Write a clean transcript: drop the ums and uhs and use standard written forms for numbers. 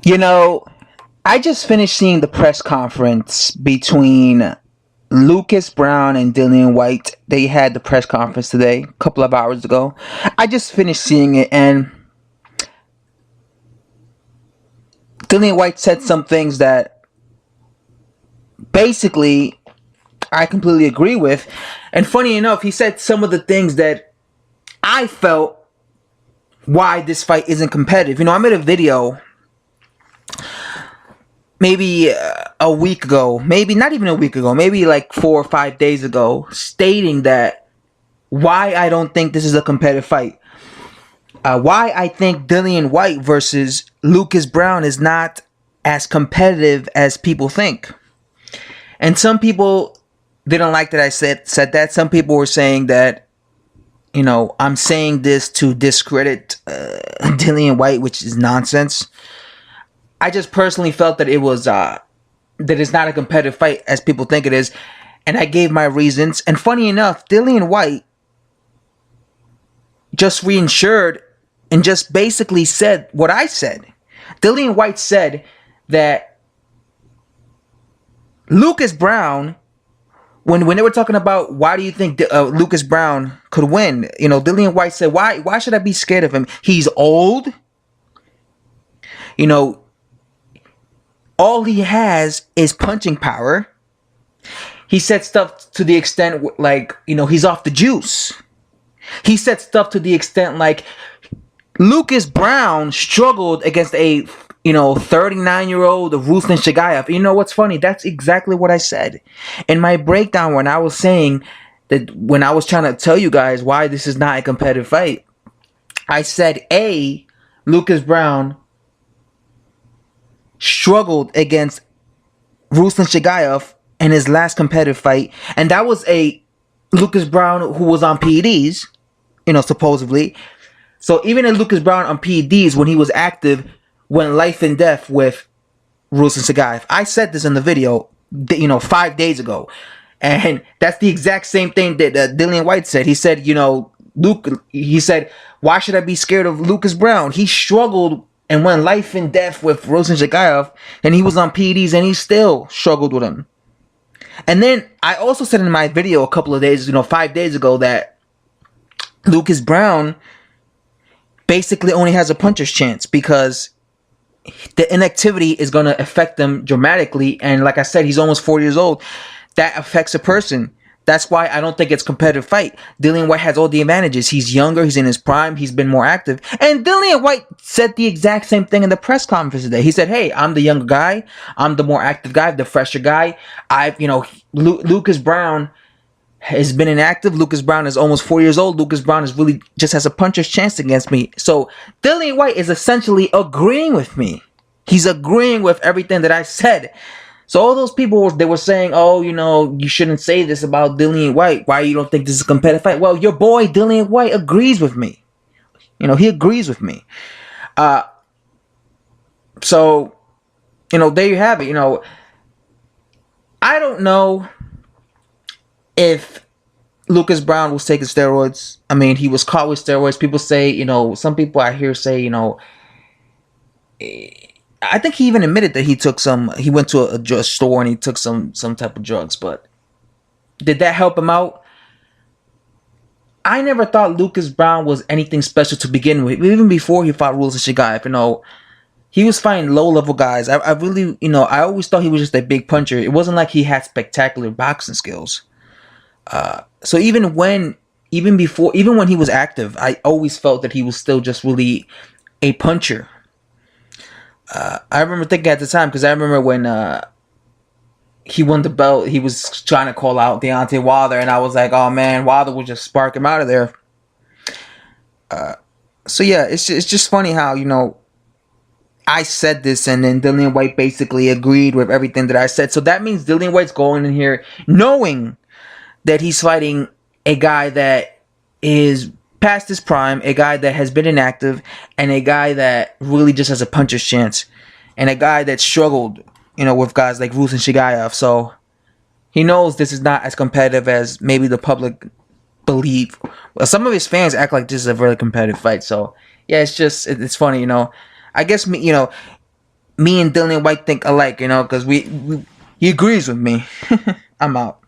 You know, I just finished seeing the press conference between Lucas Browne and Dillian Whyte. They had the press conference today, a couple of hours ago. I just finished seeing it, and Dillian Whyte said some things that basically I completely agree with. And funny enough, he said some of the things that I felt why this fight isn't competitive. I made a video maybe a week ago, maybe not even a week ago, maybe like 4 or 5 days ago, stating that why I don't think this is a competitive fight. Why I think Dillian Whyte versus Lucas Browne is not as competitive as people think. And some people didn't like that I said that. Some people were saying that, I'm saying this to discredit Dillian Whyte, which is nonsense. I just personally felt that it was that it's not a competitive fight as people think it is, and I gave my reasons. And funny enough, Dillian Whyte just reinsured and just basically said what I said. Dillian Whyte said that Lucas Browne, when they were talking about why do you think Lucas Browne could win, Dillian Whyte said, why should I be scared of him? He's old. All he has is punching power. He said stuff to the extent like, he's off the juice. He said stuff to the extent like Lucas Browne struggled against a 39-year-old Ruslan Shagayev. You know what's funny? That's exactly what I said in my breakdown when I was saying that, when I was trying to tell you guys why this is not a competitive fight. I said Lucas Browne struggled against Ruslan Shagayev in his last competitive fight, and that was a Lucas Browne who was on PEDs, supposedly. So even a Lucas Browne on PEDs, when he was active, went life and death with Ruslan Shagayev. I said this in the video, 5 days ago, and that's the exact same thing that Dillian Whyte said. He said, he said, why should I be scared of Lucas Browne? He struggled and went life and death with Ruslan Shagayev, and he was on PEDs, and he still struggled with him. And then I also said in my video a couple of days, 5 days ago, that Lucas Browne basically only has a puncher's chance because the inactivity is going to affect them dramatically. And like I said, he's almost 40 years old. That affects a person. That's why I don't think it's a competitive fight. Dillian Whyte has all the advantages. He's younger. He's in his prime. He's been more active. And Dillian Whyte said the exact same thing in the press conference today. He said, hey, I'm the younger guy. I'm the more active guy, the fresher guy. Lucas Browne has been inactive. Lucas Browne is almost 4 years old. Lucas Browne is really just has a puncher's chance against me. So Dillian Whyte is essentially agreeing with me. He's agreeing with everything that I said. So all those people, they were saying, oh, you shouldn't say this about Dillian Whyte. Why you don't think this is a competitive fight? Well, your boy Dillian Whyte agrees with me. He agrees with me. So, there you have it. I don't know if Lucas Browne was taking steroids. I mean, he was caught with steroids. People say, some people I hear say, I think he even admitted that he went to a store and he took some type of drugs. But did that help him out? I never thought Lucas Browne was anything special to begin with. Even before he fought Ruslan Shagayev, he was fighting low-level guys. I really, I always thought he was just a big puncher. It wasn't like he had spectacular boxing skills. So even when he was active, I always felt that he was still just really a puncher. I remember thinking at the time, because I remember when he won the belt, he was trying to call out Deontay Wilder, and I was like, oh man, Wilder would just spark him out of there. So yeah, it's just funny how, I said this, and then Dillian Whyte basically agreed with everything that I said. So that means Dillian Whyte's going in here knowing that he's fighting a guy that is past his prime, a guy that has been inactive, and a guy that really just has a puncher's chance, and a guy that struggled, with guys like Ruslan Shagayev. So he knows this is not as competitive as maybe the public believe. Well, some of his fans act like this is a very competitive fight. So yeah, it's funny, I guess me and Dillian Whyte think alike, you know, because he agrees with me. I'm out.